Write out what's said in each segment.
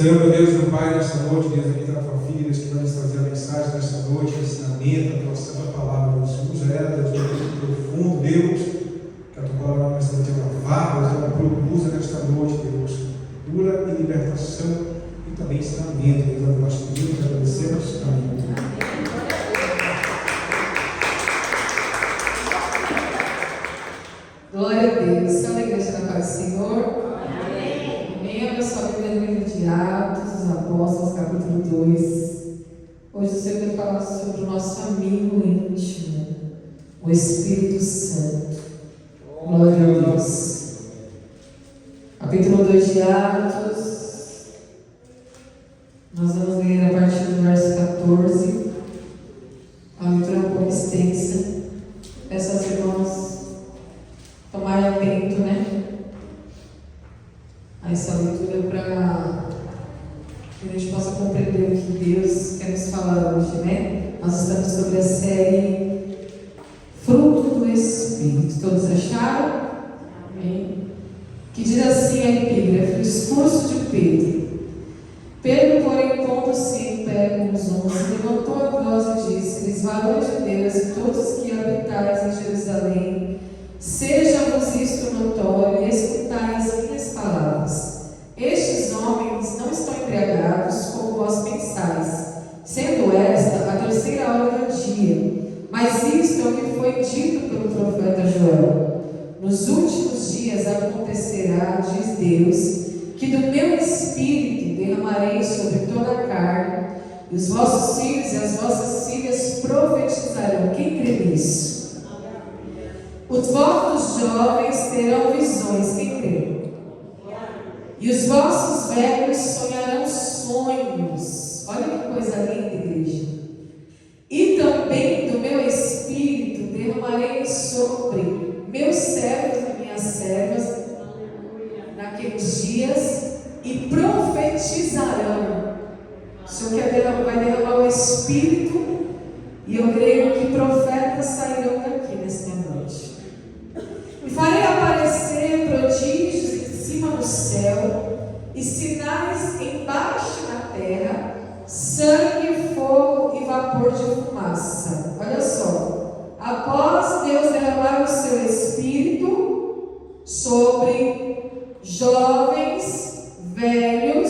Senhor, meu Deus, meu Pai, nesta noite, Deus, aqui está a tua filha, Deus, que vai nos trazer a mensagem nesta noite, o ensinamento, a tua santa palavra, Deus, usa ela, Deus, muito profundo, Deus, que a tua palavra nesta noite é lavada, Deus, ela produza nesta noite, Deus, cura e libertação e também ensinamento, Deus, nós pedimos, agradecemos, amém. Glória a Deus. São a igreja da paz do Senhor. Amém. Abra sua Bíblia no livro de Atos dos Apóstolos, capítulo 2. Hoje o Senhor vai falar sobre o nosso amigo íntimo, o Espírito Santo. Glória a Deus. Capítulo 2 de Atos. Nós vamos ler a partir do verso 14. A leitura é um pouco extensa. Peço aos irmãos tomar atento, a essa leitura para que a gente possa compreender o que Deus quer nos falar hoje, Nós estamos sobre a série Fruto do Espírito. Todos acharam? Amém. Que diz assim a epígrafe, o discurso de Pedro. Pedro, porém, pondo-se em pé com os 11, levantou a voz e disse-lhes: varões de Deus e todos que habitais em Jerusalém, seja-vos isto notório e escutai as minhas palavras. Estes homens não estão embriagados, como vós pensais, sendo esta a terceira hora do dia. Mas isto é o que foi dito pelo profeta Joel. Nos últimos dias acontecerá, diz Deus, que do meu Espírito derramarei sobre toda a carne, e os vossos filhos e as vossas filhas profetizarão. Quem crê nisso? Os vossos jovens terão visões, quem crê? E os vossos velhos sonharão sonhos. Olha que coisa linda, igreja. E também do meu Espírito derramarei sobre meus servos e minhas servas naqueles dias e profetizarão. O Senhor vai derramar o Espírito, e eu creio que profetas sairão daqui nesta noite. E farei aparecer prodígios em cima do céu e sinais embaixo na terra, sangue, fogo e vapor de fumaça. Olha só. Após Deus derramar o seu Espírito sobre jovens, velhos,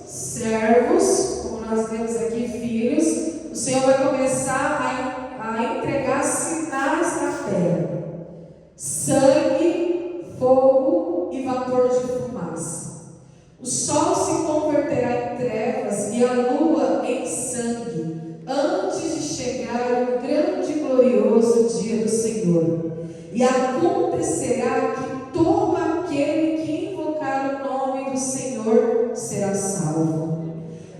servos, como nós temos aqui, filhos, o Senhor vai começar a entregar sinais na terra: sangue, fogo e vapor de fumaça. O sol se converterá em trevas e a lua em sangue, antes de chegar o grande e glorioso dia do Senhor. E acontecerá que todo aquele que invocar o nome do Senhor será salvo.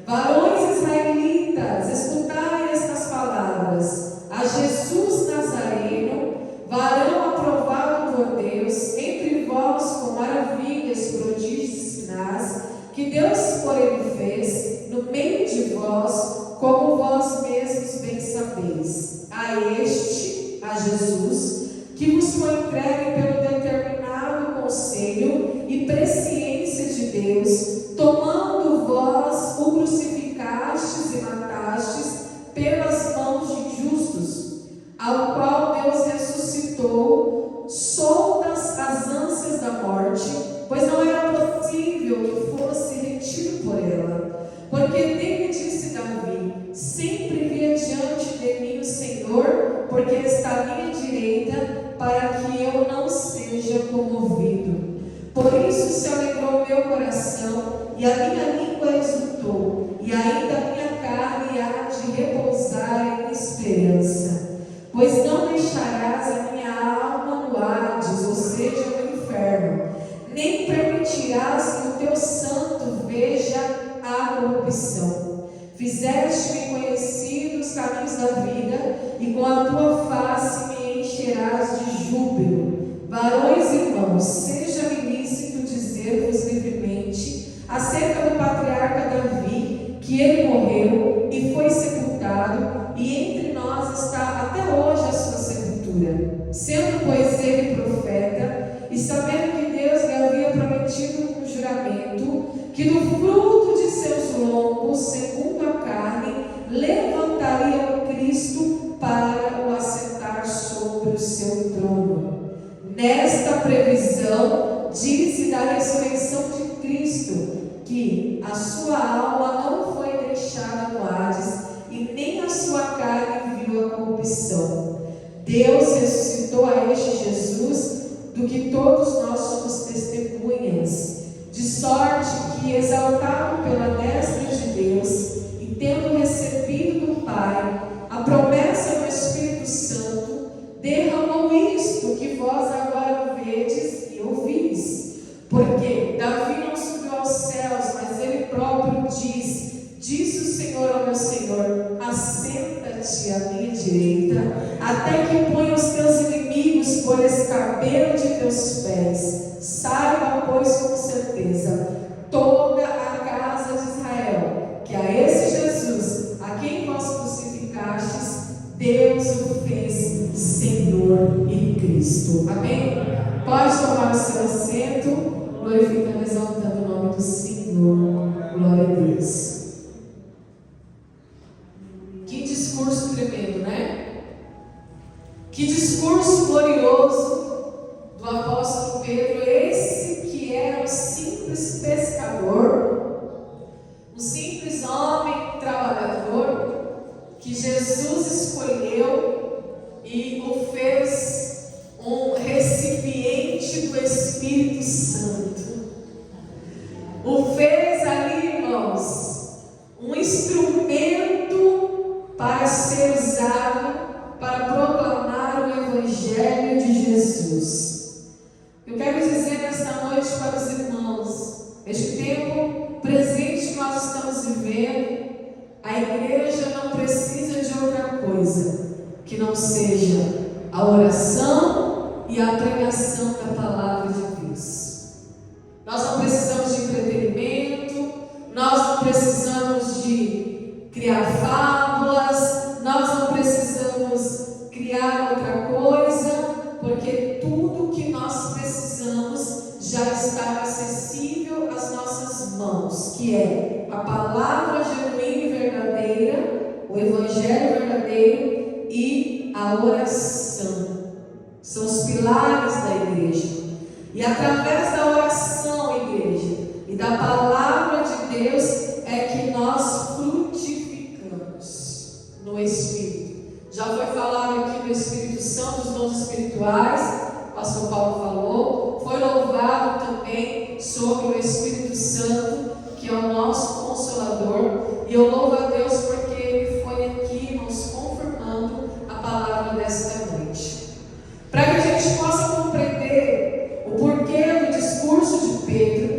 Varões israelitas, escutai estas palavras: a Jesus Nazareno, varão aprovado por Deus, entre vós com maravilhas, prodígios e sinais, que Deus por ele fez, no meio de vós, como vós mesmos bem sabeis. A este, a Jesus, que vos foi entregue pelo determinado conselho e presciência de Deus, tomando vós o crucificastes e matastes pelas mãos de injustos, ao qual Deus ressuscitou, soltas as ânsias da morte, pois não era possível que fosse retido por ela. Porque dele disse Davi: sempre vi diante de mim o Senhor, porque está à minha direita, para que eu não seja comovido. Por isso se alegrou meu coração, e a minha língua exultou, e ainda a minha carne há de repousar em esperança. Pois não deixarás a minha alma no Hades, ou seja, no inferno, nem permitirás que o teu santo veja a corrupção. Fizeste-me conhecido os caminhos da vida, e com a tua face me encherás de júbilo. Varões e irmãos, seja-me lícito dizer-vos livremente acerca do patriarca Davi, que ele morreu e foi sepultado, e entre nós está até hoje a sua sepultura. Sendo, pois, ele profeta, e sabendo que Deus lhe havia prometido com juramento que do fruto de seus seu trono. Nesta previsão, diz-se da ressurreição de Cristo, que a sua alma não foi deixada no Hades, e nem a sua carne viu a corrupção. Deus ressuscitou a este Jesus, do que todos nós somos testemunhas, de sorte que, exaltado pela destra de Deus, e tendo recebido do Pai a promessa do Espírito Santo, derramou isto que vós agora vedes e ouvis. Porque Davi não subiu aos céus, mas ele próprio disse o Senhor ao meu Senhor: assenta-te à minha direita, até que ponha os teus inimigos por escabelo de teus pés. Saiba, pois, com certeza, toda a casa de Israel, que a esse Jesus, a quem vós crucificastes, Deus o fez Senhor e Cristo. Amém? Pode tomar o seu assento, glorificando e exaltando o nome do Senhor. Glória a Deus. Que discurso tremendo, né? Que discurso glorioso do apóstolo Pedro, esse que era um simples pescador, um simples homem trabalhador, que Jesus escolheu e o fez um recipiente do Espírito Santo. O fez ali, irmãos, um instrumento para ser usado para proclamar o Evangelho de Jesus. Eu quero dizer nesta noite para os irmãos, este tempo presente que nós estamos vivendo, a igreja não precisa de outra coisa que não seja a oração e a pregação da palavra de Deus. Nós não precisamos de entretenimento, nós não precisamos de criar fábulas, nós não precisamos criar outra coisa, porque tudo que nós precisamos já está acessível às nossas mãos, que é a palavra genuína e verdadeira, o Evangelho verdadeiro e a oração. São os pilares da igreja. E através da oração, igreja, e da palavra de Deus, é que nós frutificamos no Espírito. Já foi falado aqui do Espírito Santo, dos dons espirituais, o pastor Paulo falou. Foi louvado também sobre o Espírito Santo, que é o nosso Consolador. E eu louvo a Deus porque Ele foi aqui nos confirmando a palavra desta noite. Para que a gente possa compreender o porquê do discurso de Pedro,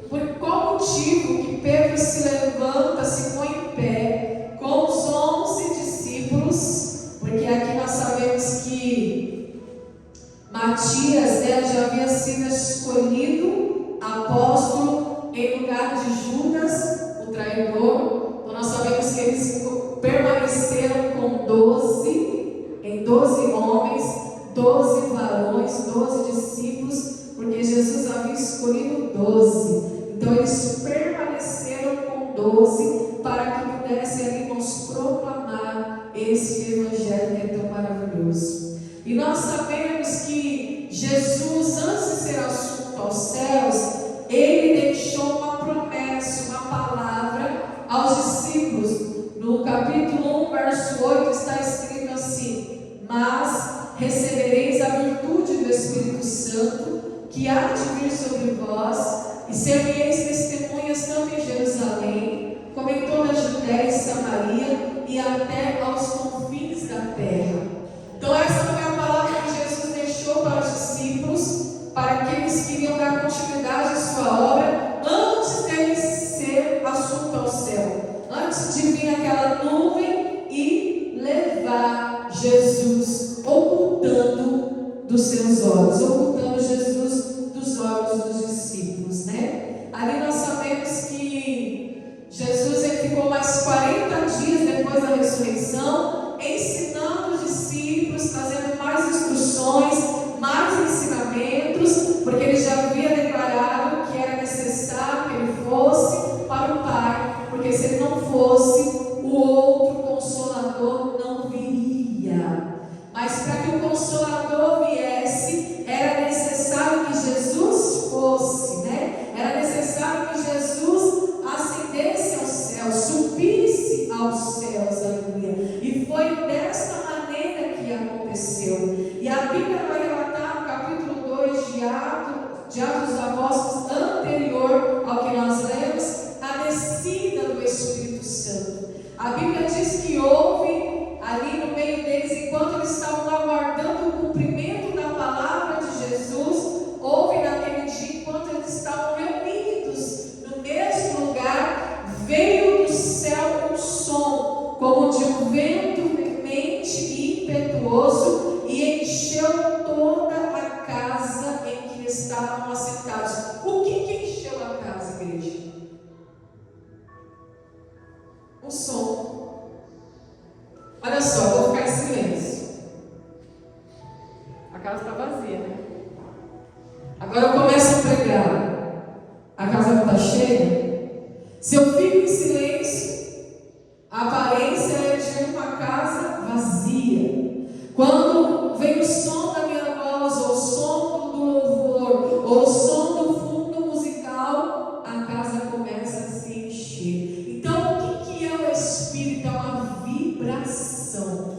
por qual motivo que Pedro se levanta, se põe em pé, com os 11 discípulos, porque aqui nós sabemos que Matias, já havia sido escolhido apóstolo em lugar de Judas, o traidor. Então nós sabemos que eles permaneceram com 12 homens, 12 varões, 12 discípulos, porque Jesus havia escolhido 12. Então eles permaneceram com 12 para que pudessem ali nos proclamar esse Evangelho que é tão maravilhoso. E nós sabemos que Jesus, antes de ser assunto aos céus, ele deixou uma promessa, uma palavra aos discípulos. No capítulo 1, verso 8 está escrito assim: mas recebereis a virtude do Espírito Santo, que há de vir sobre vós, e ser-me-eis testemunhas tanto em Jerusalém, como em toda a Judéia e Samaria, e até aos confins da terra. Então essa foi a palavra que Jesus deixou para os discípulos, para aqueles que iriam dar continuidade à sua obra, antes dele ser assunto ao céu, antes de vir aquela nuvem e levar Jesus, ocultando dos seus olhos, ocultando Jesus dos olhos dos discípulos, né? Ali nós sabemos que Jesus ficou mais 40 dias depois da ressurreição, ensinando os discípulos, trazendo mais instruções, mais ensinamentos, porque ele já havia declarado que era necessário que ele fosse para o Pai, porque se ele não fosse, o outro Consolador não viria. Mas para que o Consolador aconteceu. E a Bíblia vai relatar no capítulo 2 de Atos dos Apóstolos, anterior ao que nós lemos, a descida do Espírito Santo. A Bíblia diz que houve ali no meio deles, enquanto eles estavam aguardando o cumprimento da palavra de Jesus, houve naquele dia, enquanto eles estavam reunidos no mesmo lugar, veio do céu um som, como de um vento veemente e impetuoso, e encheu toda a casa em que estavam assentados. O que encheu a casa, igreja? O som. Olha só, vou ficar em silêncio. A casa está vazia, né? Agora eu começo a pregar. A casa não está cheia? Se eu fico em silêncio, a aparência é de uma casa vazia. Quando vem o som da minha voz, ou o som do louvor, ou o som do fundo musical, a casa começa a se encher. Então, o que é o Espírito? É uma vibração.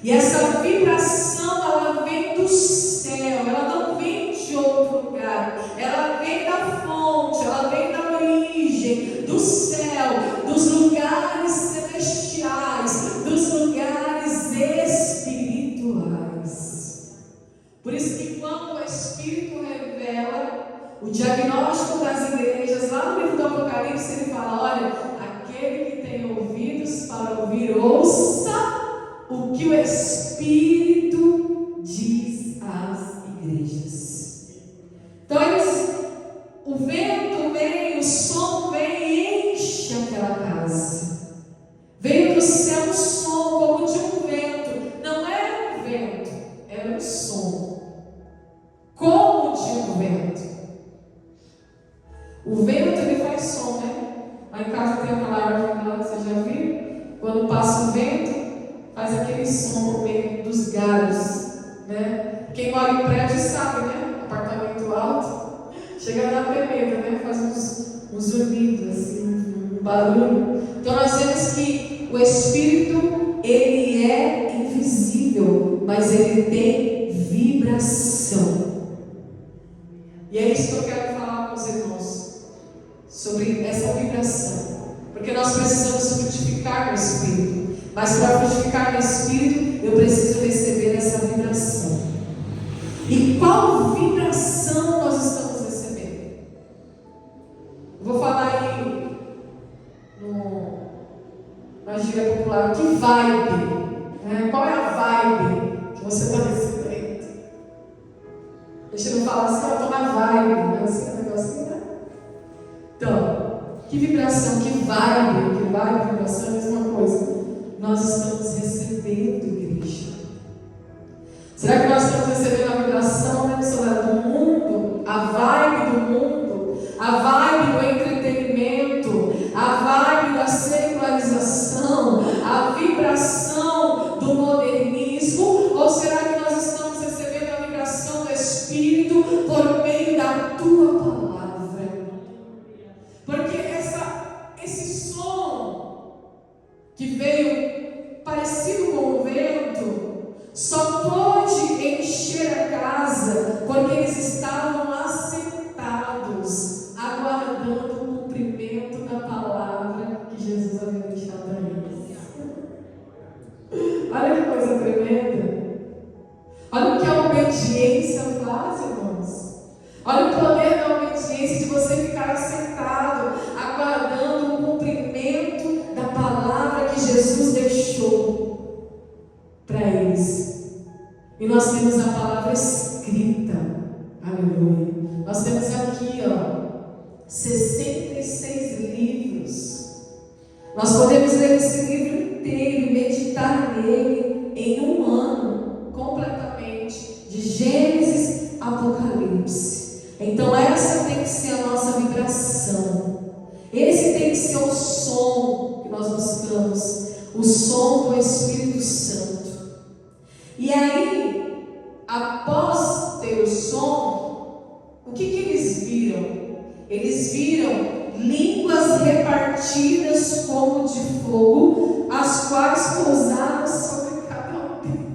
E essa vibração, ela vem do céu, ela não vem de outro lugar, ela vem da fonte, ela vem da origem, do céu, dos lugares celestiais, dos lugares espirituais. Por isso que quando o Espírito revela o diagnóstico das igrejas, lá no livro do Apocalipse, ele fala: olha, aquele que tem ouvidos para ouvir, ouça o que o Espírito diz às igrejas. Então, o vento vem, o som vem e enche aquela casa. Veio do céu um som como de um vento. Não era um vento, era um som. Como de um vento. O vento, ele faz som, né? Lá em casa tem aquela árvore lá que você já viu? Quando passa o vento, faz aquele som no meio dos galhos, né? Quem mora em prédio sabe, né? Apartamento alto, chega na tremenda, né? Faz uns zunidos, assim, um barulho. Então nós vemos que o Espírito, ele é invisível, mas ele tem vibração. E é isso que eu quero falar com os irmãos, sobre essa vibração. Porque nós precisamos frutificar no Espírito. Mas para frutificar no Espírito, eu preciso receber essa vibração. E qual vibração nós estamos recebendo? Eu vou falar aí na gíria popular, que vibe? Qual é a vibe que você está recebendo? Deixa eu não falar assim, eu estou na vibe, né? Assim, um negocinho, né? Então, que vibração, que vibe, vibração é a mesma coisa. Nós estamos recebendo, igreja. Será que nós estamos recebendo a vibração, né, do mundo, a vibe do mundo, a vibe do entretenimento, a vibe da secularização, a vibração do modernismo? Ou será que nós estamos recebendo a vibração do Espírito por meio da tua palavra? Porque esse som que veio parecido com o vento só pôde encher a casa porque eles estavam assentados, aguardando o cumprimento da palavra que Jesus havia deixado a eles. Olha que coisa tremenda. Olha o que a obediência faz, irmãos. Olha o poder da obediência, de você ficar assentado, aguardando o cumprimento da palavra que Jesus deixou para eles. E nós temos a palavra escrita. Aleluia. Nós temos aqui, 66 livros. Nós podemos ler esse livro inteiro e meditar nele em um ano, completamente, de Gênesis a Apocalipse. Então essa tem que ser a nossa vibração. Esse tem que ser o som que nós buscamos, o som do Espírito Santo. E aí, após ter o som, o que eles viram? Eles viram línguas repartidas como de fogo, as quais pousaram sobre cada um deles.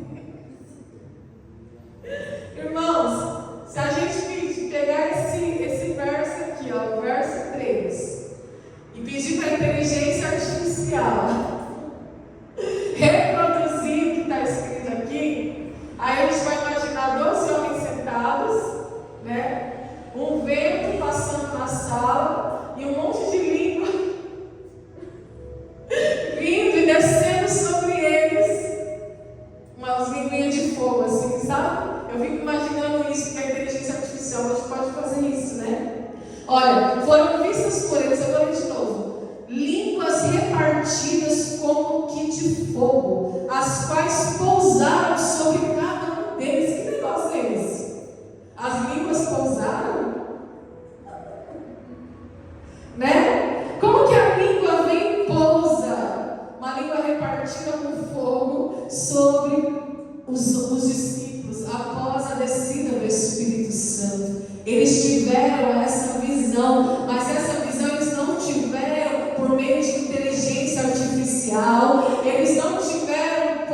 Olha, foram vistas por eles, eu vou ler de novo, línguas repartidas como que de fogo, as quais pousaram sobre cada um deles. Que negócio é esse? As línguas pousaram? Né? Como que a língua vem e pousa? Uma língua repartida com fogo sobre os discípulos após a descida do Espírito Santo. Eles tiveram essa visão, mas essa visão eles não tiveram por meio de inteligência artificial, eles não tiveram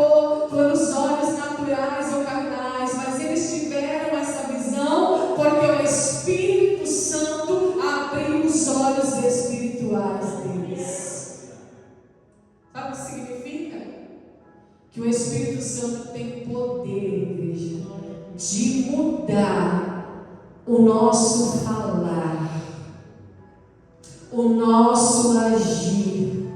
pelos olhos naturais ou carnais, mas eles tiveram essa visão porque o Espírito Santo abriu os olhos espirituais deles. Sabe o que significa? Que o Espírito Santo tem poder, igreja, de mudar o nosso falar, o nosso agir,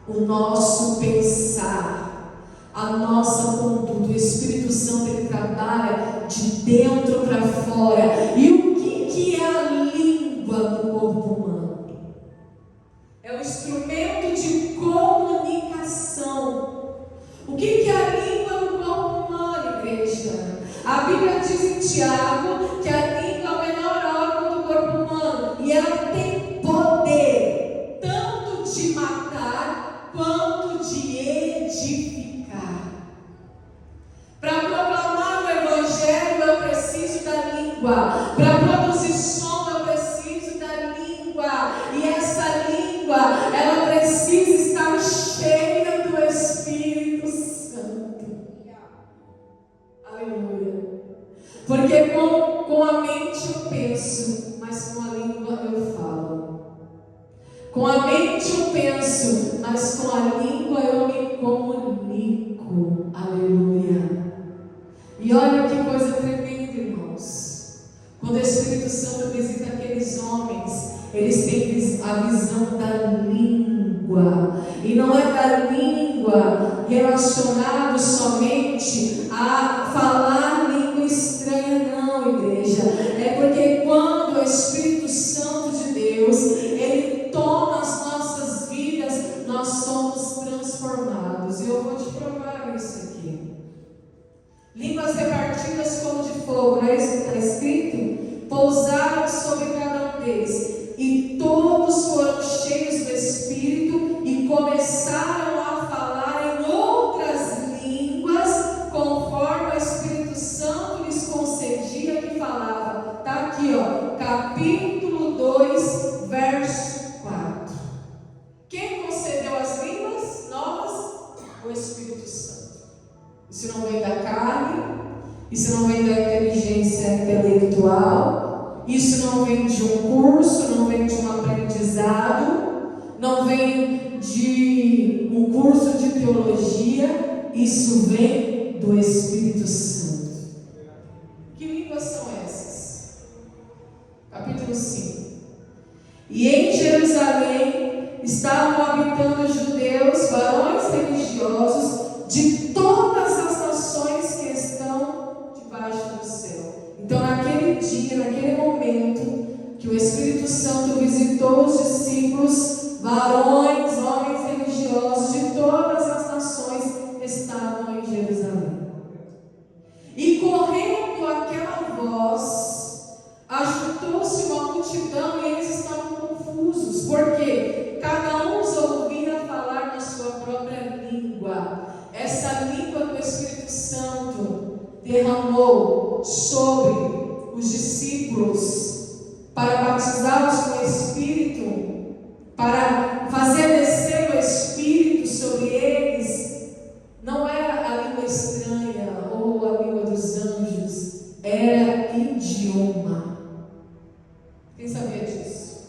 o nosso pensar, a nossa conduta. O Espírito Santo, ele trabalha de dentro para fora. E o que é a língua do corpo humano? É um instrumento de comunicação. O que é a língua do corpo humano, igreja? A Bíblia diz em Tiago que a língua é o menor órgão do corpo humano e ela tem poder tanto de matar quanto de edificar. Para proclamar o Evangelho eu preciso da língua. Para produzir som eu preciso da língua. E essa língua, ela precisa estar cheia do Espírito Santo. Aleluia. Porque com a mente eu penso, mas com a língua eu falo. Com a mente eu penso, mas com a língua eu me comunico. Aleluia. E olha que coisa tremenda, irmãos. Quando o Espírito Santo visita aqueles homens, eles têm a visão da língua. E não é da língua relacionado somente a falar língua estranha, não, igreja. É porque quando o Espírito Santo de Deus, ele toma as nossas vidas, nós somos transformados. E eu vou te provar isso aqui. Línguas repartidas como de fogo, não é isso que está escrito? Pousaram sobre cada um deles. E todos foram cheios do Espírito e começaram a falar em outras línguas, conforme o Espírito Santo lhes concedia que falava. Está aqui, ó, capítulo 2, verso 4. Quem concedeu as línguas novas? O Espírito Santo. Isso não vem da carne, isso não vem da inteligência intelectual, isso não vem de um curso, não vem de um aprendizado, não vem de um curso de teologia, isso vem do Espírito Santo. Que línguas são essas? Capítulo 5. E em Jerusalém estavam habitando judeus, varões religiosos, de todas as nações que estão debaixo do céu. Então, naquele dia, naquele momento, que o Espírito Santo visitou os discípulos, varões, homens religiosos de todas as nações estavam em Jerusalém. E correndo aquela voz, ajuntou-se uma multidão e eles estavam confusos, porque cada um os ouvia falar na sua própria língua. Essa língua do Espírito Santo derramou sobre os discípulos para batizá-los com o Espírito, para fazer descer o Espírito sobre eles. Não era a língua estranha ou a língua dos anjos, era idioma. Quem sabia disso?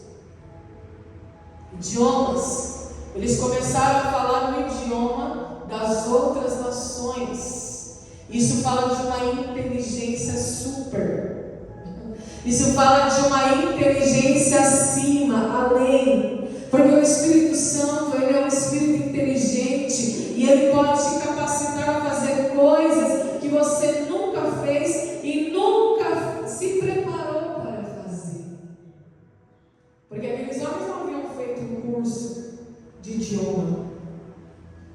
Idiomas. Eles começaram a falar no idioma das outras nações. Isso fala de uma inteligência super. Isso fala de uma inteligência acima, além. Porque o Espírito Santo, ele é um Espírito inteligente e ele pode te capacitar a fazer coisas que você nunca fez e nunca se preparou para fazer.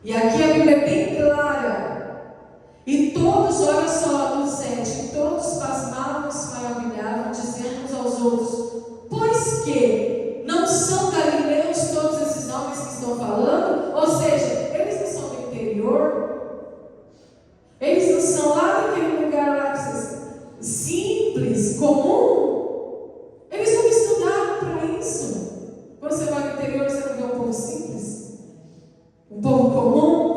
E aqui a Bíblia é bem clara. E todos, olha só, no 7, todos pasmavam e se maravilhavam, dizendo uns aos outros: pois que não são galileus todos esses homens que estão falando? Ou seja, eles não são do interior, eles não são lá daquele lugar lá simples, comum, eles não estudaram para isso. Quando você vai no interior, você não vê um povo simples, um povo comum.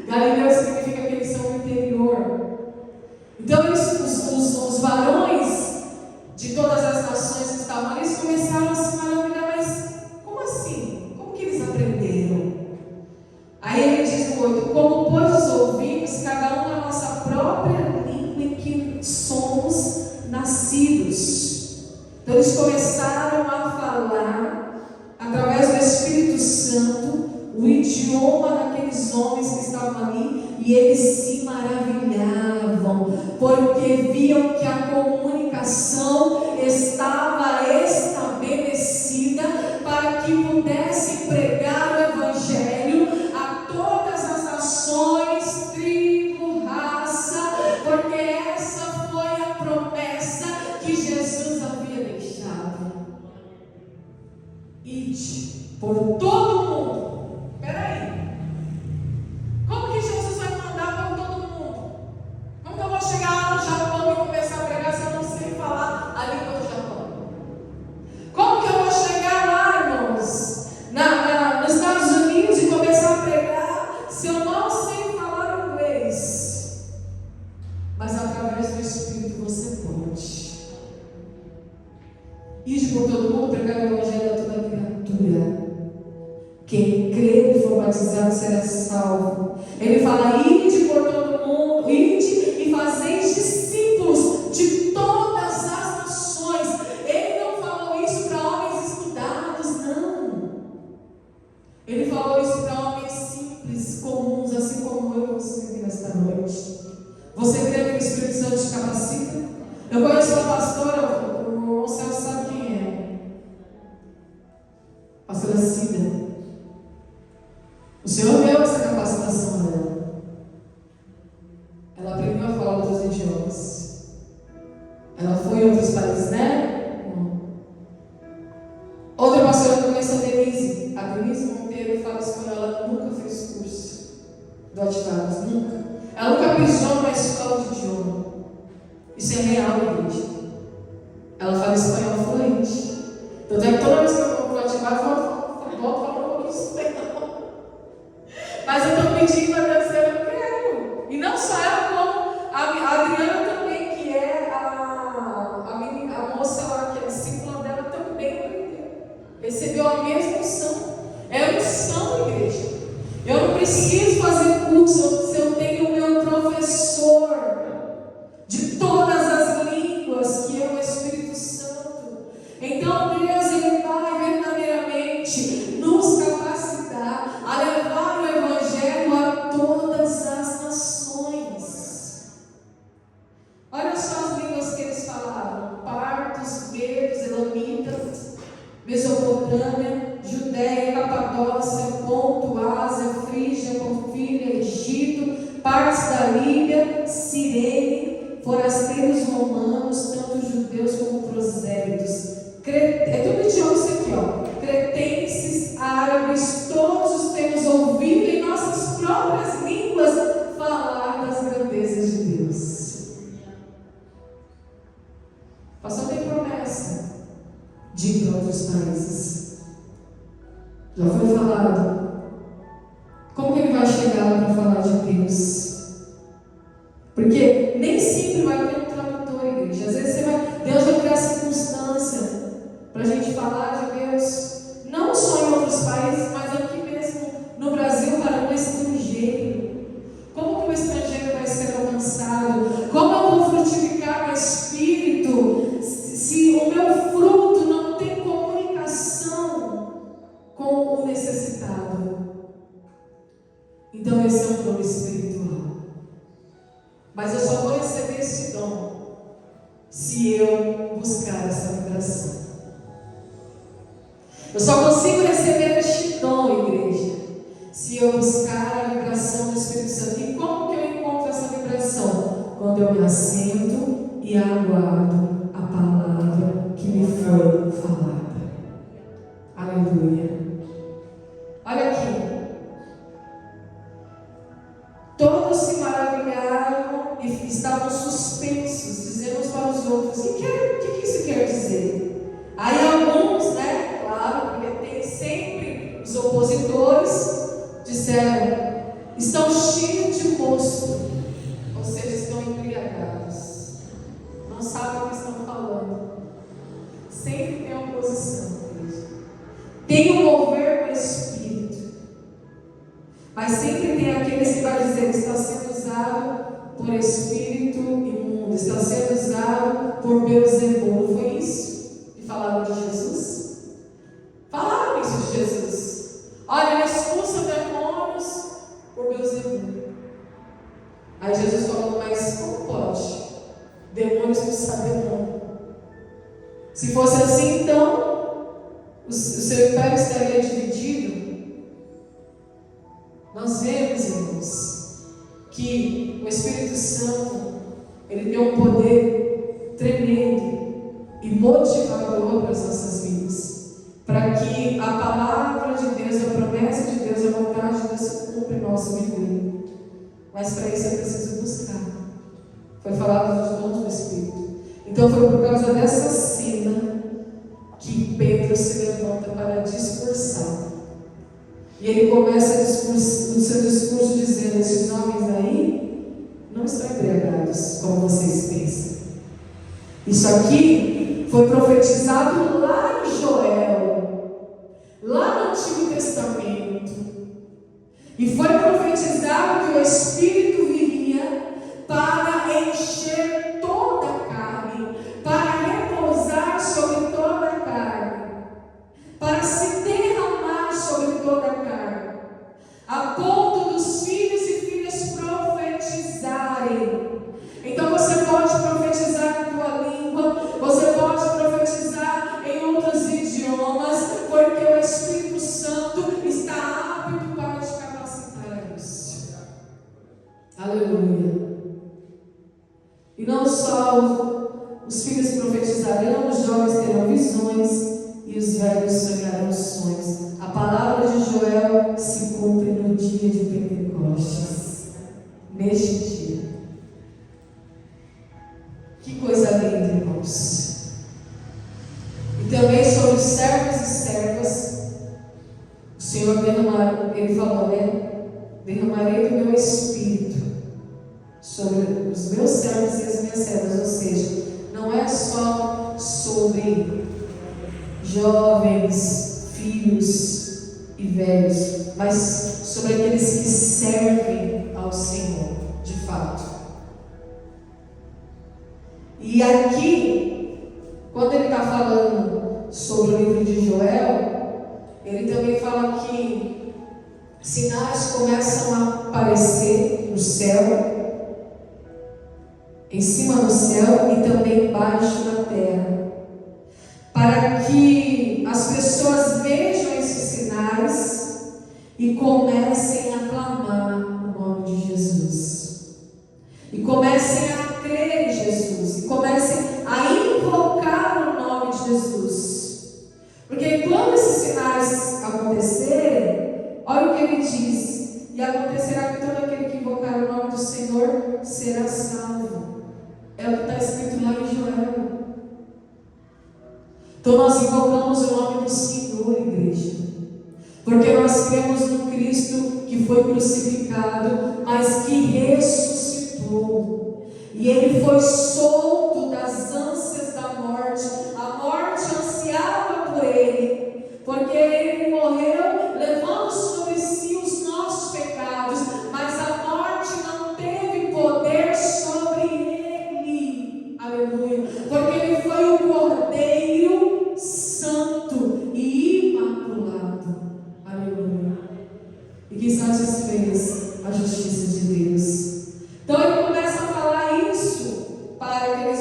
Galileu significa que eles são do interior. Então os varões de todas as nações que estavam ali, eles começaram a se maravilhar. Mas como assim? Como que eles aprenderam? Aí ele diz no 8: como pois ouvimos, cada um na nossa própria língua em que somos nascidos. Então eles começaram a falar, através do Espírito Santo, o idioma daqueles homens que estavam ali, e eles se maravilhavam, porque viam que a comunicação estava estabelecida para que pudessem pregar o Evangelho a todas as nações, tribo, raça, porque essa foi a promessa que Jesus havia deixado. Ide por todo o mundo. Peraí, como que Jesus vai mandar por todo mundo? Como que eu vou chegar lá no Japão e começar a pregar se eu não sei falar a língua do Japão? Como que eu vou chegar lá, irmãos, nos Estados Unidos e começar a pregar se eu não sei falar inglês? Mas através do Espírito você pode. Ide por todo mundo, pregar o Evangelho a toda criatura. Quem crer e for batizado será salvo. Ele fala: ide por todo mundo, ide e fazeis discípulos de todas as nações. Ele não falou isso para homens estudados, não. Ele falou isso para homens simples, comuns, assim como eu e você nesta noite. Você crê que o Espírito Santo te capacita? Eu conheço uma pastora, o irmão Celso sabe quem é. Pastora Cida. O Senhor deu essa capacitação a ela. Ela aprendeu a falar outros idiomas. Ela foi em outros países, né? Outra pastora que eu conheço, a Denise. A Denise Monteiro fala espanhol. Ela nunca fez curso do Ativados, nunca. Ela nunca pisou numa escola de idioma. Isso é real, igreja. Ela fala espanhol fluente. Tanto é que toda vez que eu vou para o Ativados, eu volto falando um pouquinho de espanhol. Mas eu estou pedindo a Deus, eu quero. E não só ela, como a Adriana também, que é a moça lá, que é a discípula dela, também aprendeu. Recebeu a mesma unção. É unção, igreja. Eu não preciso fazer curso se eu tenho o meu professor de todas as línguas, que é o Espírito Santo. Então Deus, Ele vai verdadeiramente nos capacitar a levar o Evangelho a todas as nações. Olha só as línguas que eles falavam: partos, medos, elamitas, Mesopotâmia, Judéia, Capadócia, Ponto, Ásia, Frígia, Panfilha, Egito, partes da Líbia, Cirene, forasteiros romanos, tanto judeus como prosélitos. É tudo idioma isso aqui, ó. Cretenses, árabes, todos os temos ouvido em nossas próprias línguas falar das grandezas de Deus. O pastor tem promessa de ir para outros países. Já foi falado. Como que ele vai chegar lá para falar de Deus? Porque nem sempre vai ter um tradutor, igreja. Às vezes Deus vai criar circunstância para a gente falar de Deus, não só em outros países, mas aqui mesmo no Brasil, para um estrangeiro. Como que o estrangeiro vai ser alcançado? Como eu vou frutificar meu espírito se o meu fruto não tem comunicação com o necessitado? Então esse é um dom espiritual. Mas eu só vou receber esse dom se eu buscar essa vibração. Eu só consigo receber este dom, igreja, se se eu buscar a vibração do Espírito Santo. E como que eu encontro essa vibração? Quando eu me assento e aguardo a palavra que me foi falada. Aleluia. Olha aqui. Todos se maravilharam e estavam suspensos, dizendo uns para os outros: o que isso quer dizer? Aí alguns, né, claro, porque tem sempre os opositores, disseram: estão cheios de mosto, ou seja, estão embriagados, não sabem o que estão falando. Sempre tem oposição, igreja. Tem o mover do Espírito, mas sempre tem aqueles que vai dizer que está sendo usado por espírito imundo, está sendo usado por Beelzebul. Foi isso que falaram de Jesus? Falaram isso de Jesus. Olha, ele expulsa demônios por Beelzebul. Aí Jesus falou: mas como pode demônios expulsar demônio? Se fosse assim, então o seu império estaria dividido. Nós vemos, irmãos, que o Espírito Santo, ele tem um poder tremendo e motivador para as nossas vidas, para que a palavra de Deus, a promessa de Deus, a vontade de Deus se cumpra em nosso viver. Mas para isso é preciso buscar. Foi falado dos dons do Espírito. Então foi por causa dessa cena que Pedro se levanta para discursar. E ele começa o seu discurso dizendo: esses homens aí não estão embriagados, como vocês pensam. Isso aqui foi profetizado lá em Joel, lá no Antigo Testamento. E foi profetizado que o Espírito viria para encher toda a carne, para repousar sobre toda a carne, para se derramar sobre toda a carne, a ponto dos filhos e filhas profetizarem. Então você pode profetizar em tua língua, você pode profetizar em outros idiomas, porque o Espírito Santo está apto para te capacitar a isso. Aleluia. E não só os filhos profetizarão, os jovens terão visões e os velhos sonharão sonhos. A palavra de Joel se cumpre no dia de Pentecostes, neste dia. Que coisa linda, irmãos. E também sobre os servos e servas, o Senhor derramar, ele falou, né? Derramarei do meu Espírito sobre os meus servos e as minhas servas. Ou seja, não é só sobre jovens, filhos e velhos, mas sobre aqueles que servem ao Senhor, de fato. E aqui, quando ele está falando sobre o livro de Joel, ele também fala que sinais começam a aparecer no céu, em cima do céu e também embaixo da terra, para que as pessoas vejam esses sinais e comecem a clamar o nome de Jesus, e comecem a crer em Jesus, e comecem a invocar o nome de Jesus. Porque quando esses sinais acontecerem, olha o que ele diz: e acontecerá que todo aquele que invocar o nome do Senhor será salvo. É o que está escrito lá em Joel. Então nós invocamos o nome do Senhor, igreja, porque nós cremos no Cristo que foi crucificado, mas que ressuscitou, e ele foi solto das ânsias da morte. A morte ansiava por ele, porque ele morreu levando sobre si os nossos pecados, mas a morte não teve poder sobre ele. Aleluia. Porque ele foi o Cordeiro Santo e Imaculado. Aleluia. E que satisfez a justiça de Deus. Então ele começa a falar isso para aqueles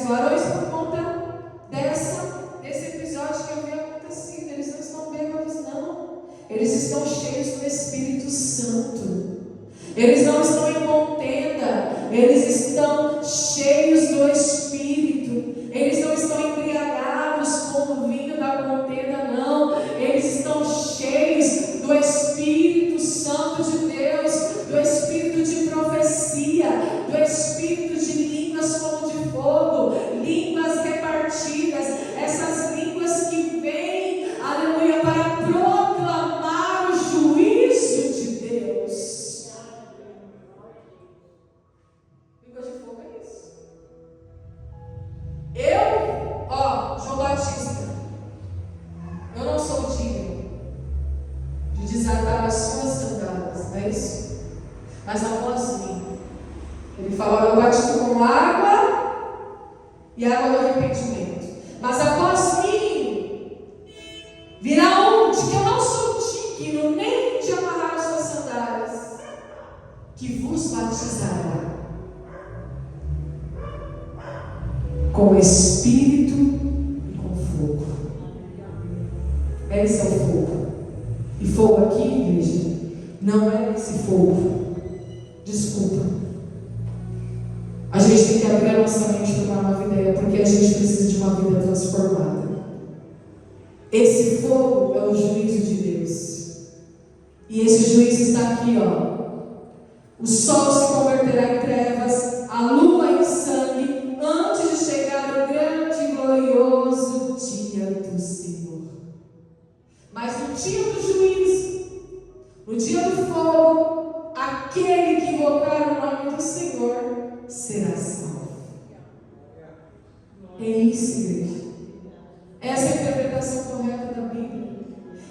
estão cheios do Espírito. Eles não estão embriagados com o vinho da contenda, não. Eles estão cheios do Espírito Santo de Deus, do Espírito de profecia, do Espírito de línguas como de fogo, línguas repartidas, essas línguas que vêm, aleluia, para proclamar o juízo de Deus. Língua de fogo é isso. João Batista, eu não sou digno de desatar as suas sandálias, não é isso? Mas após mim, ele fala: eu batizo com água e água do arrependimento. Mas após mim virá um de que eu não sou digno nem de amarrar as suas sandálias, que vos batizará com o Espírito e com fogo. Esse é o fogo. E fogo aqui, igreja, não é esse fogo. Desculpa. A gente tem que abrir a nossa mente para uma nova ideia, porque a gente precisa de uma vida transformada. Esse fogo é o juízo de Deus. E esse juízo está aqui, ó. O sol se converterá em trevas, a lua em sangue, antes de chegar o grande e glorioso dia do Senhor. Mas no dia do juízo, no dia do fogo, aquele que invocar o nome do Senhor será salvo. É isso, igreja. Essa é a interpretação correta da Bíblia.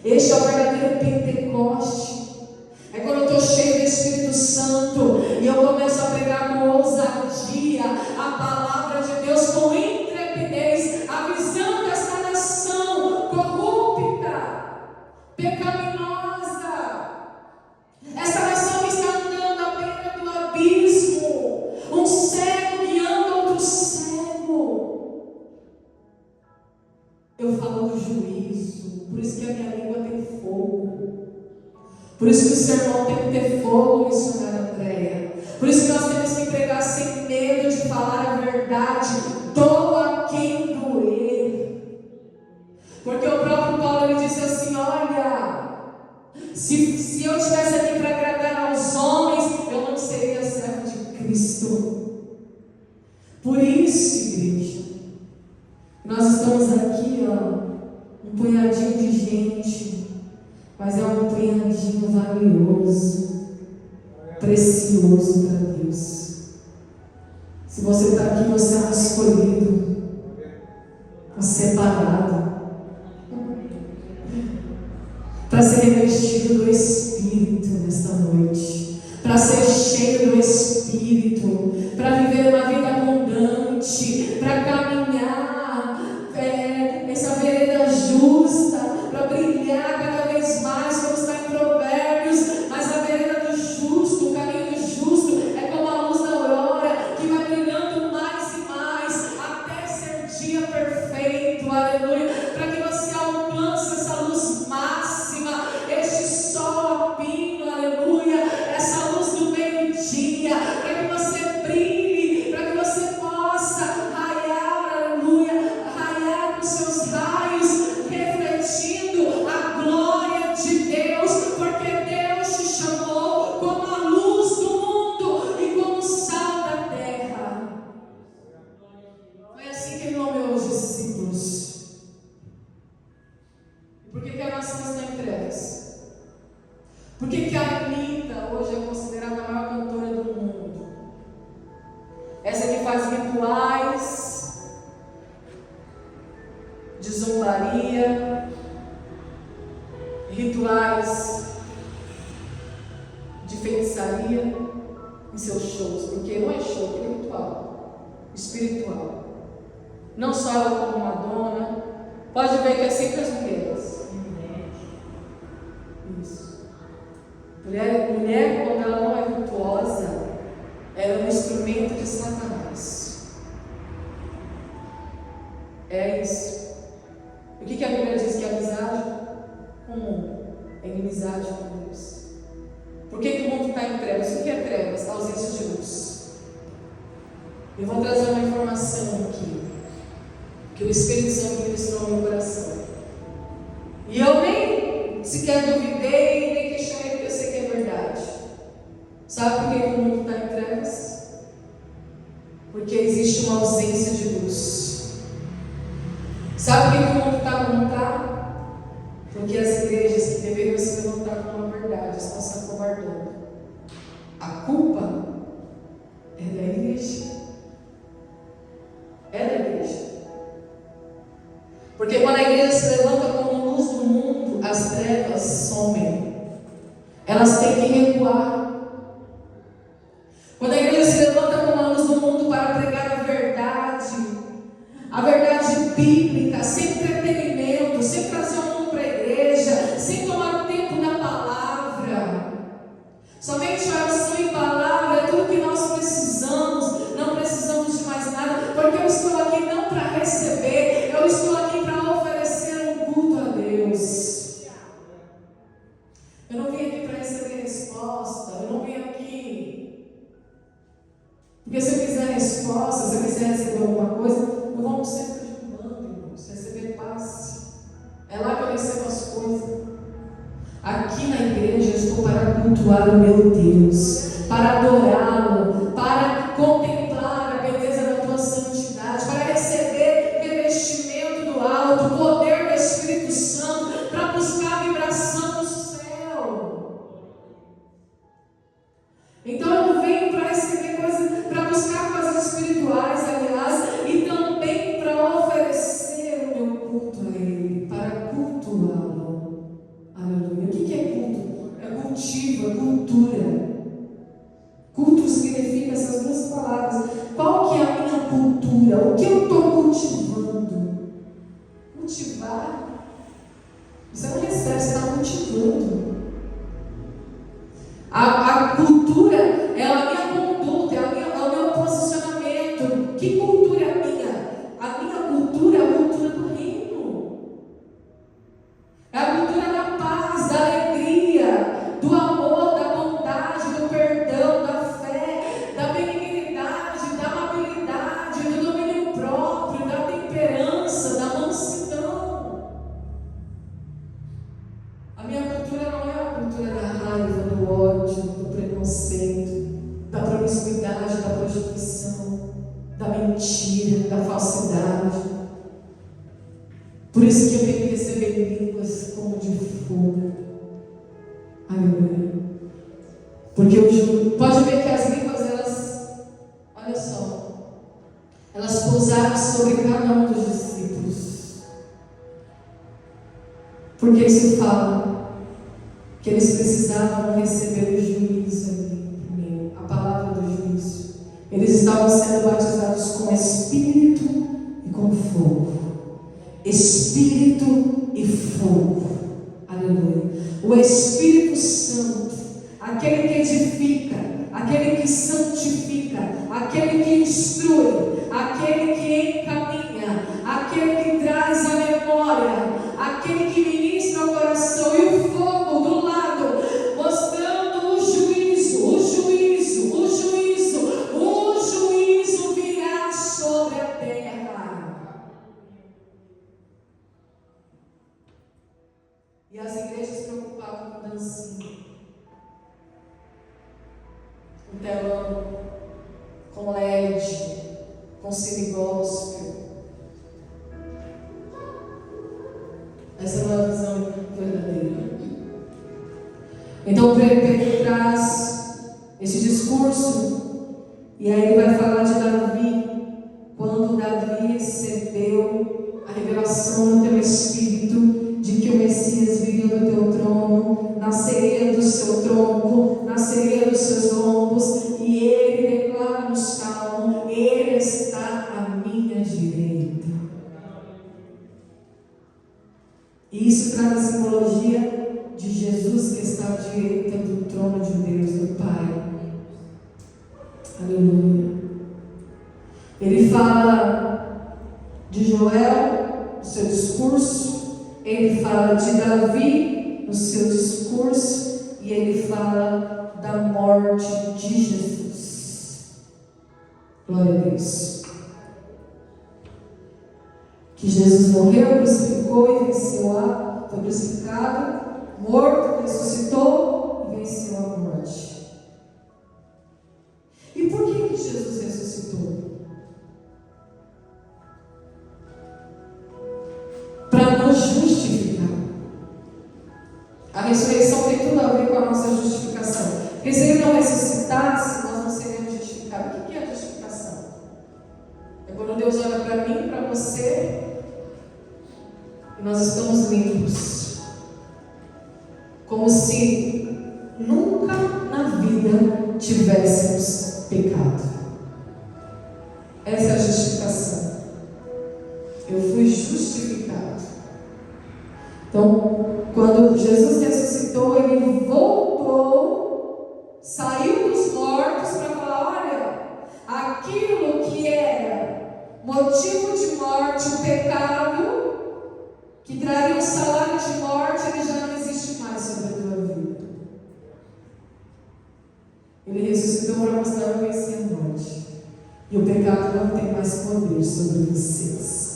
Este é o verdadeiro Pentecoste. É quando eu estou cheio do Espírito Santo e eu começo a pregar com ousadia a palavra de Deus, com intrepidez, avisando essa nação corrupta, pecaminosa, essa nação que está andando à beira do abismo, um cego guiando outro cego. Eu falo do juízo, por isso que a minha língua tem fogo. Por isso que o sermão tem que ter fogo, missionária Andréia. Por isso que nós temos que pregar sem medo de falar a verdade, doa quem doer. Porque o próprio Paulo, ele disse assim: olha, se eu estivesse aqui para agradar aos homens, eu não seria servo de Cristo. Por isso, igreja, nós estamos aqui, um punhadinho de gente, mas é um punhadinho valioso, precioso para Deus. Se você está aqui, você é um escolhido, um separado, para ser revestido do Espírito nesta noite, para ser cheio do Espírito, para viver uma vida abundante, para caminhar essa vereda justa, para brilhar cada vez mais, como está em Provérbios. Mas a vereda do justo, o caminho do justo, é como a luz da aurora, que vai brilhando mais e mais, até ser dia perfeito, aleluia, para que você alcance essa luz máxima, este sol a pino, aleluia, essa luz do meio-dia, para que você brilhe, para que você possa raiar, aleluia, raiar com seus raios, refletindo a glória de Deus, porque Deus te chamou como a luz do mundo e como o sal da terra. Foi assim que ele nomeou os discípulos. E por que a nação está em trevas? Por que a Anitta hoje é considerada a maior cantora do mundo? Essa que faz rituais de zombaria, rituais de feitiçaria em seus shows, porque não é show, é ritual espiritual. Não só ela como Madonna, pode ver que é sempre as mulheres. Isso. Mulher, quando ela não é virtuosa, ela é um instrumento de Satanás. É isso. O que a Bíblia diz que é amizade com o mundo? É inimizade com Deus. Por que o mundo está em trevas? O que é trevas? A ausência de luz. Eu vou trazer uma informação aqui, que o Espírito Santo ministrou no meu coração. E eu nem sequer duvidei, nem questionei, porque eu sei que é verdade. Sabe por que o mundo está em trevas? Porque existe uma ausência de luz. Sabe por que o mundo está como está? Porque as igrejas que deveriam se levantar com uma verdade estão se acovardando. A culpa é da igreja. É da igreja. Porque quando a igreja se levanta como luz do mundo, as trevas somem. Elas têm que recuar. Quando a igreja se levanta como a luz do mundo para pregar a verdade bíblica, sem entretenimento, sem trazer o mundo para a igreja, sem tomar o tempo na palavra. Somente oração e palavra é tudo que nós precisamos. Não precisamos de mais nada, porque eu estou aqui não para receber, eu estou aqui para oferecer um culto a Deus. Eu não vim aqui para receber resposta, eu não vim aqui porque se eu quiser resposta, se eu quiser receber alguma coisa, eu vou no centro de comando, irmãos, receber passe. É lá que eu recebo as coisas. Aqui na igreja eu estou para cultuar o meu Deus, para adorá-lo, para contemplar a beleza da tua santidade, para receber revestimento do alto, poder do Espírito Santo, para buscar a vibração do céu. Então eu não venho para receber coisas, para buscar coisas espirituais, aliás, e também para oferecer o meu culto a Ele, para cultuá-lo. Aleluia. O que é culto? É cultivo, é cultura. Culto significa essas duas palavras. Qual que é a minha cultura? O que eu estou cultivando? Cultivar? Você não recebe, você está cultivando. A cultura é a minha conduta, é o meu posicionamento. Que cultura é a minha? A minha cultura é a cultura do reino. É a cultura da paz, da alegria, do amor, da bondade, do perdão, da fé, da benignidade, da amabilidade, do domínio próprio, da temperança, da mansidão. A minha cultura não é a cultura da raiva, do ódio, do preconceito, da promiscuidade, da prostituição, da mentira, da falsidade. Por isso que eu tenho que receber línguas como de fogo. Aleluia. Porque pode ver que as línguas, elas, olha só, elas pousaram sobre cada um dos discípulos. Porque isso fala que eles precisavam receber o juízo ali primeiro, a palavra do juízo. Eles estavam sendo batizados com Espírito e com fogo. Espírito e fogo. Aleluia. O Espírito Santo, aquele que edifica, aquele que santifica, aquele que instrui, aquele que encaminha, aquele que traz a memória, aquele que ministra o coração, e o fogo do lado, mostrando o juízo, o juízo, o juízo, o juízo virá sobre a terra. E as igrejas preocupadas com dancinha, com telão, com LED, com cine gospel. Essa não é a visão verdadeira. Então Pedro traz esse discurso, e aí ele vai falar de Davi. Quando Davi recebeu a revelação do teu Espírito de que o Messias viria do teu trono, nasceria do seu tronco, nasceria dos seus lombos, e ele declara no Salmo: Ele está à minha direita. E isso traz a simbologia de Jesus que está à direita do trono de Deus, do Pai. Aleluia. Ele fala de Joel no seu discurso, ele fala de Davi no seu discurso, e ele fala da morte de Jesus. Glória a Deus. Que Jesus morreu, crucificou e venceu foi crucificado, morto, ressuscitou e venceu a morte. E por que Jesus ressuscitou? Para nos justificar. A ressurreição tem tudo a ver com a nossa justificação. Porque se ele não ressuscitasse, nós não seríamos justificados. O que é a justificação? É quando Deus olha para mim, para você, e nós estamos limpos. Como se nunca na vida tivéssemos pecado. Essa é a justificação. Eu fui justificado. Então, quando Jesus ressuscitou, ele voltou, saiu dos mortos para falar: olha, aquilo que era motivo de morte, o pecado, que traria um salário de morte, ele já não existe mais sobre a tua vida. Ele ressuscitou para mostrar que vencer a morte. E o pecado não tem mais poder sobre vocês.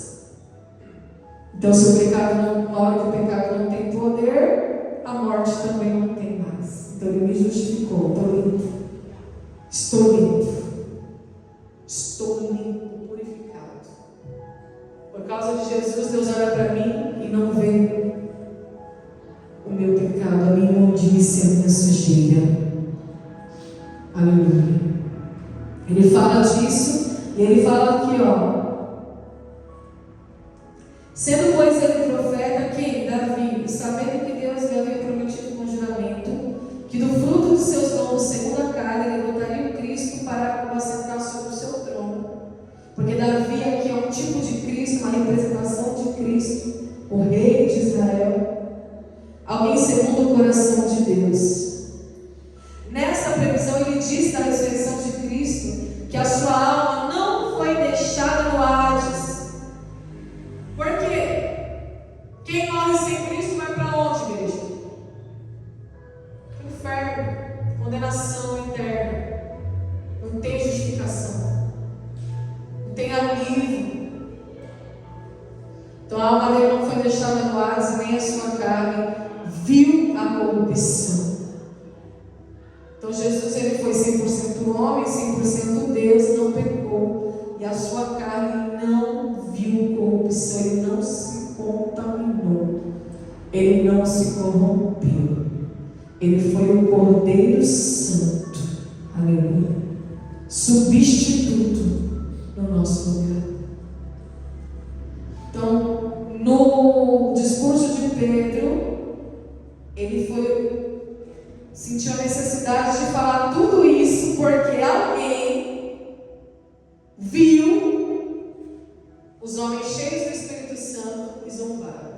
Então, se o pecado não, na hora que o pecado não tem poder, a morte também não tem mais. Então, ele me justificou. Estou limpo. Estou limpo. Estou limpo, purificado. Por causa de Jesus, Deus olha para mim e não vê o meu pecado, a minha imundícia, a minha sujeira. Aleluia. Ele fala disso e ele fala aqui, ó. Sendo, pois, ele profeta, quem? Davi, sabendo que Deus lhe havia prometido com juramento, que do fruto dos seus lombos, segundo a carne, ele botaria o Cristo para o assentar sobre o seu trono. Porque Davi aqui é um tipo de Cristo, uma representação de Cristo, o rei de Israel, alguém segundo o coração de Deus. Nessa previsão, ele diz da ressurreição de Cristo que a sua alma não foi deixada no Hades. Por quê? Quem morre sem Cristo vai para onde, igreja? Inferno, condenação eterna. Não tem justificação, não tem alívio. Então a alma dele não foi deixada no Hades, nem a sua carne viu a corrupção. Então Jesus, ele foi 100% homem, 100% Deus, não pecou, e a sua carne não viu corrupção, ele não se contaminou, ele não se corrompeu, ele foi o Cordeiro Santo, aleluia, substituto no nosso lugar. Então, no discurso de Pedro, ele sentiu a necessidade de falar tudo isso porque alguém viu os homens cheios do Espírito Santo e zombaram.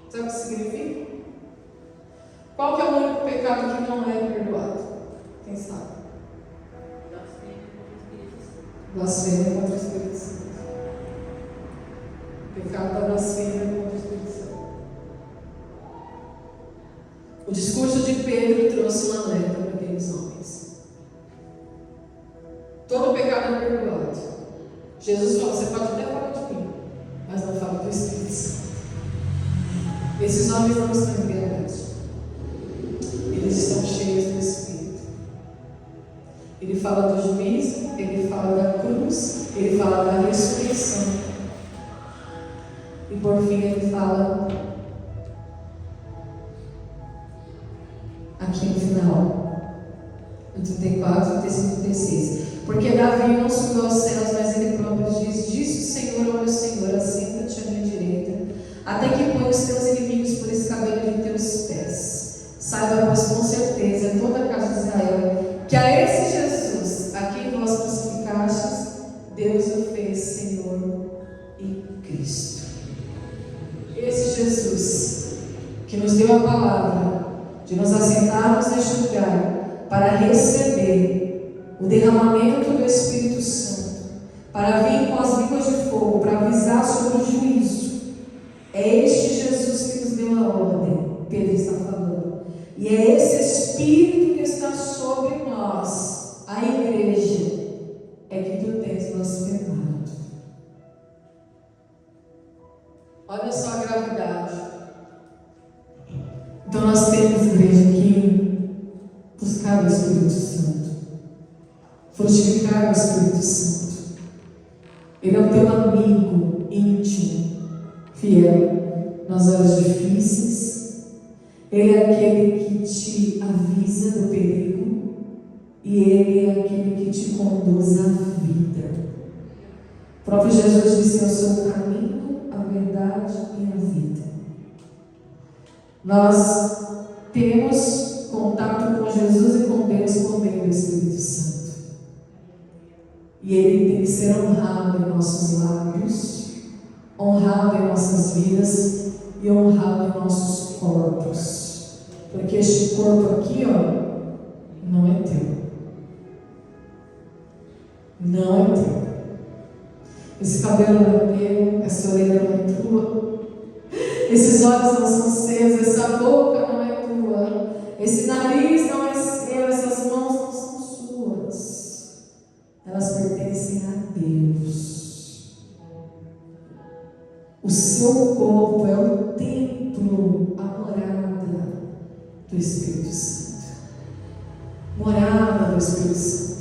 Sabe o que significa? Qual que é o único pecado que não é perdoado? Quem sabe? Blasfêmia contra o Espírito Santo. O pecado da blasfêmia contra o Espírito Santo. O discurso de Pedro trouxe um alerta para aqueles homens. Todo pecado é perdoado. Jesus falou: você pode até falar de mim, mas não fala do Espírito Santo. Esses homens não estão embriagados. Eles estão cheios do Espírito. Ele fala do juízo, ele fala da cruz, ele fala da ressurreição. E por fim ele fala aqui no final, no 34, 35 e 36. Porque Davi não subiu aos céus, mas ele próprio diz: disse o Senhor ao meu Senhor, assenta-te à minha direita, até que ponha os teus inimigos por escabelo de teus pés. Saiba, pois, com certeza, toda a casa de Israel, que a esse Jesus, a quem vós crucificastes, Deus o fez Senhor e Cristo. Esse Jesus, que nos deu a palavra, de nos assentarmos neste lugar para receber o derramamento do Espírito Santo, para vir com as línguas de fogo, para avisar sobre o juízo. É este Jesus que nos deu a ordem, Pedro está falando. E é esse Espírito que está sobre nós, a igreja, blasfemado. Olha só a gravidade. Então nós temos, igreja, que buscar o Espírito Santo, frutificar o Espírito Santo. Ele é o teu amigo íntimo, fiel nas horas difíceis. Ele é aquele que te avisa do perigo e Ele é aquele que te conduz à vida. O próprio Jesus disse: eu sou o caminho, a verdade e a vida. Nós temos contato com Jesus e com Deus por meio do Espírito Santo. E Ele tem que ser honrado em nossos lábios, honrado em nossas vidas e honrado em nossos corpos. Porque este corpo aqui, ó, não é teu. Não é teu. Esse cabelo não é teu, essa orelha não é tua. Esses olhos não são seus, essa boca não é tua, esse nariz não é seu, essas mãos não são suas. Elas pertencem a Deus. O seu corpo é o templo, a morada do Espírito Santo. Morada do Espírito Santo.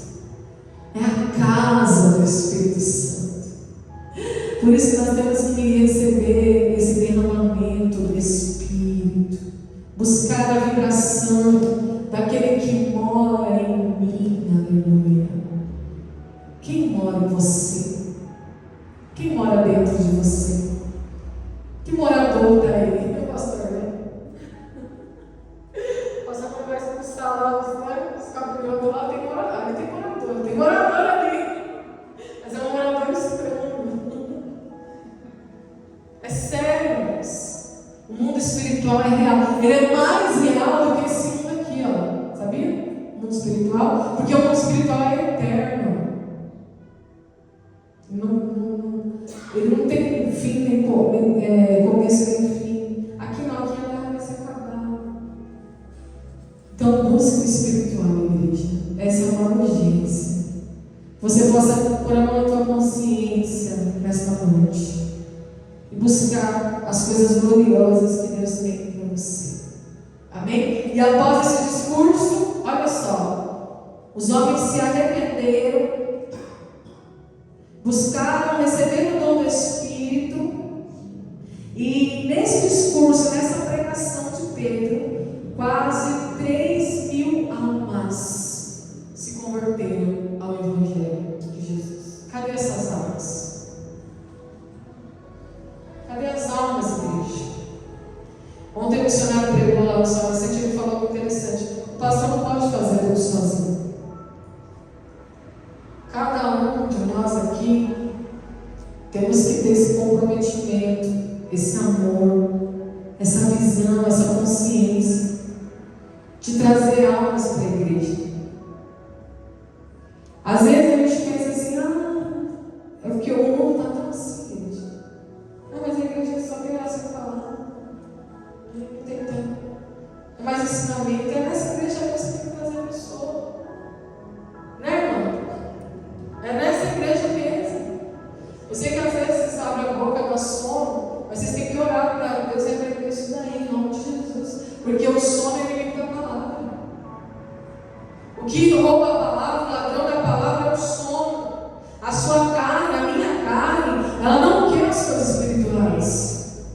É a casa do Espírito Santo. Por isso que nós temos que receber esse derramamento do Espírito, buscar a vibração daquele que mora em mim, aleluia. Quem mora em você? Quem mora dentro de você? Que morador está aí? Meu pastor, né? O pastor conversa com os salões, né? Os cabelos do lado, tem morador, tem morador ali. Mas é um morador estranho. É sério, mas o mundo espiritual é real. Ele é mais real do que esse mundo aqui, ó. Sabia? O mundo espiritual. Porque o mundo espiritual é eterno. Ele não tem fim, nem começo, nem fim. Aqui não, aqui vai se acabar. Então busque o espiritual, igreja. Essa é uma urgência. Você possa pôr a mão na tua consciência nesta noite e buscar as coisas gloriosas que Deus tem para você. Amém? E após esse discurso, olha só, os homens se arrependeram, buscaram receber o dom do Espírito, e nesse discurso, nessa pregação de Pedro, quase 3.000 almas se converteram ao Evangelho de Jesus. Cadê essas almas? Cadê as almas, igreja? Ontem o missionário pregou lá no São Vicente, ele falou algo interessante. O pastor não pode fazer tudo sozinho. Cada um de nós aqui temos que ter esse comprometimento, esse amor, essa visão, essa consciência de trazer almas para a igreja. Às vezes a gente pensa assim, é porque o mundo está tão assim, igreja. Não, mas a igreja só tem essa palavra. Não tem tanto. Mas ensinamento é nessa igreja que você tem que trazer a pessoa. Né, irmão? É nessa igreja mesmo. Eu sei que às vezes vocês abrem a boca do sono, mas vocês têm que orar para Deus repreender isso daí, em nome de Jesus. Porque o sono é inimigo da palavra. O que rouba a palavra, o ladrão da palavra é o sono. A sua carne, a minha carne, ela não quer as coisas espirituais.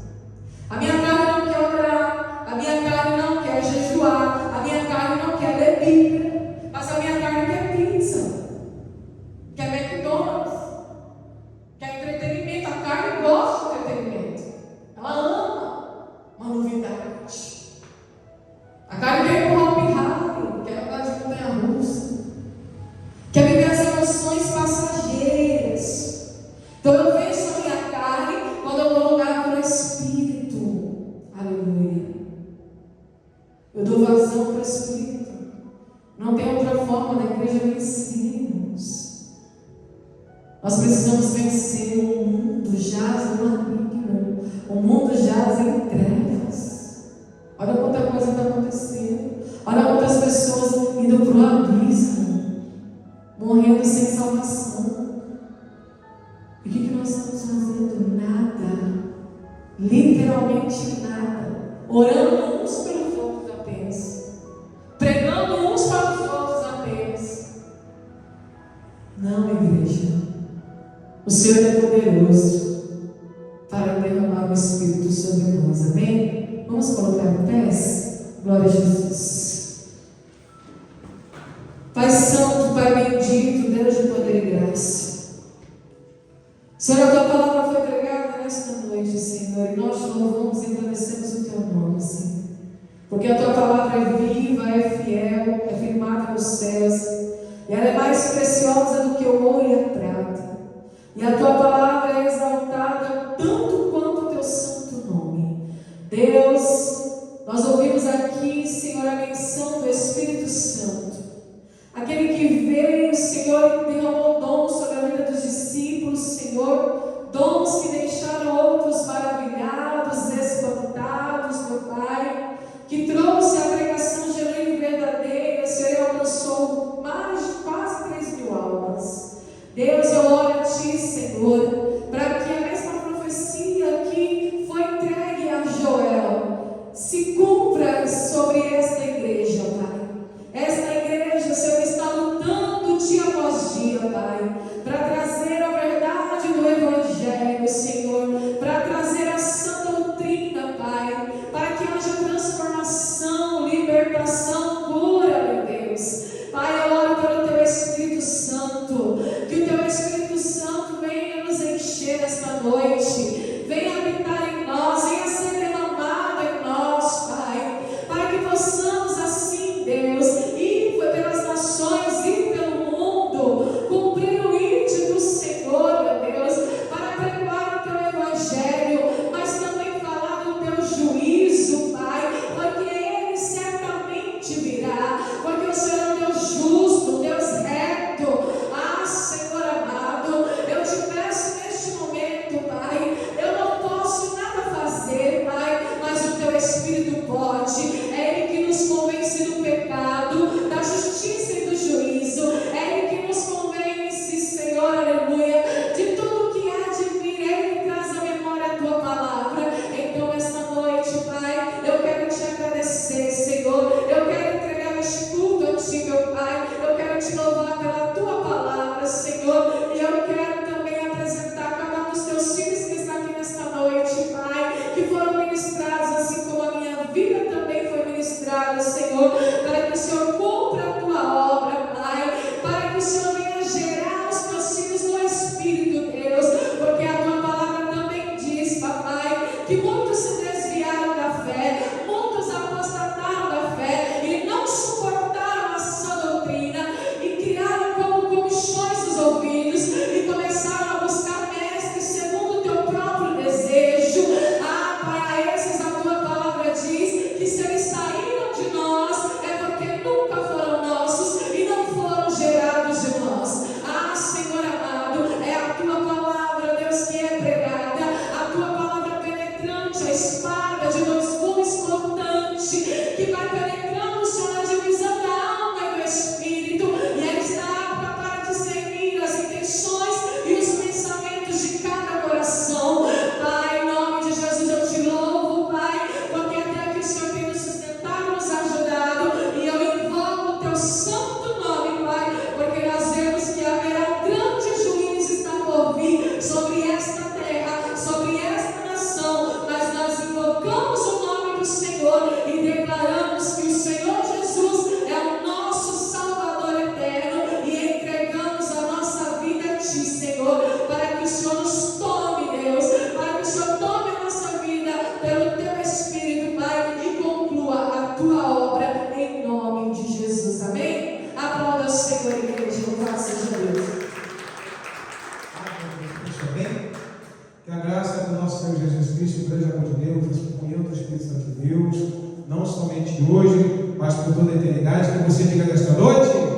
A minha carne não quer orar, a minha carne não quer jejuar, a minha carne não quer ler Bíblia, mas a minha carne quer pizza, quer McDonald's, quer entretenimento. A carne gosta de entretenimento, ela ama uma novidade. A carne quer ir para o Hopi Hari, quer andar de montanha-russa, quer viver as emoções passageiras. Então eu venço a minha carne quando eu dou lugar para o Espírito. Aleluia. Eu dou vazão para o Espírito. Não tem outra forma da igreja vencermos. Nós precisamos vencer o mundo jaz no maligno. O mundo jaz em trevas. Olha quanta coisa está acontecendo. Olha quantas pessoas indo para o abismo, morrendo sem salvação. nós estamos fazendo nada, literalmente nada, orando uns pelos outros apenas, pregando uns para os outros apenas. Não, igreja, o Senhor é poderoso para derramar o Espírito sobre nós, amém? Vamos colocar em pés? Glória a Jesus. Pai Santo, Pai bendito, Deus de poder e graça, Senhor, a tua palavra foi pregada nesta noite, Senhor, e nós te louvamos e agradecemos o teu nome, Senhor, porque a tua palavra é viva, é fiel, é firmada nos céus, e ela é mais preciosa do que o ouro e a prata, e a tua palavra é exaltada tanto quanto o teu santo nome. Deus, nós ouvimos aqui, Senhor, a menção do Espírito Santo, aquele que veio, Senhor, e derramou dons sobre a vida dos discípulos, Senhor, dons que deixaram outros maravilhados, espantados, meu Pai, que trouxe a pregação genuína e verdadeira, Senhor, e alcançou mais de quase 3.000 almas. Deus, eu oro a Ti, Senhor, para que a mesma profecia que foi entregue a Joel se cumpra sobre esta igreja, Pai. Esta igreja, Senhor, está lutando dia após dia, Pai, para trazer a verdade do Evangelho, Senhor, para trazer a sã doutrina, Pai, para que haja transformação, libertação, cura, meu Deus. Pai, eu oro pelo Teu Espírito Santo, que o Teu Espírito Santo venha nos encher esta noite, venha habitar em nós, venha ser derramado em nós, Pai, para que possamos assim, Deus, ir pelas nações, ir pelo mundo, cumprir o íntimo do Senhor, meu Deus, para pregoar o Teu Evangelho, mas também falar do Teu juízo, Pai, porque Ele certamente virá, porque o Senhor é um Deus justo, Deus reto. Ah, Senhor amado, eu te peço neste momento, Pai, eu não posso nada fazer, Pai, mas o Teu Espírito pode. É Ele que nos convence do pecado, da justiça e do juízo. É Ele que nos convence, Senhor, aleluia, de tudo que há de vir. Ele que traz à memória a Tua palavra. Então, esta noite, Pai, eu quero Te agradecer, Senhor. Eu quero entregar este culto a Ti, meu Pai. Eu quero Te louvar pela Tua palavra, Senhor. E eu quero também apresentar cada um dos Teus filhos que está aqui nesta noite, Pai, que foram ministrados, assim como a minha vida também foi ministrada, Senhor, para que o Senhor cumpra a Tua obra, Pai, para que o Senhor venha gerar os Teus filhos no Espírito, Deus, porque a Tua palavra também diz, Papai, que muitos se desviaram da fé, muitos apostataram da fé e não suportaram a sã doutrina e criaram como comichões os ouvidos e começaram a buscar mestres segundo o Teu próprio desejo. Ah, Pai, a esses a Tua palavra diz que se eles saíram de nós é porque nunca foram nossos e não foram gerados de nós. Ah, Senhor amado, é a Tua palavra, Deus, que é pregada, a Tua palavra penetrante, a espada de dois gumes cortante, que vai penetrando, Senhor, na divisão da alma e do espírito, e ela está apta para discernir as intenções e os pensamentos de cada coração. Pai, em nome de Jesus eu Te louvo, Pai, porque até aqui o Senhor tem nos sustentado, nos ajudado, e eu invoco o Teu santo nome, Pai, porque nós vemos que haverá um grande juízo está por vir sobre esta terra, sobre esta nação, mas nós invocamos o nome do Senhor e declaramos que o Senhor Jesus é o nosso Salvador eterno e entregamos a nossa vida a Ti, Senhor, para que o Senhor nos tome, Deus, para que o Senhor tome a nossa vida pelo Teu Espírito, Pai, e conclua a Tua obra em nome de Jesus, amém? Aplauda o Senhor, igreja, louvado seja Deus. Amém? Que a graça do nosso Senhor Jesus Cristo, o grande amor de Deus, a comunhão do Espírito Santo de Deus, não somente hoje, mas por toda a eternidade, que você diga nesta noite.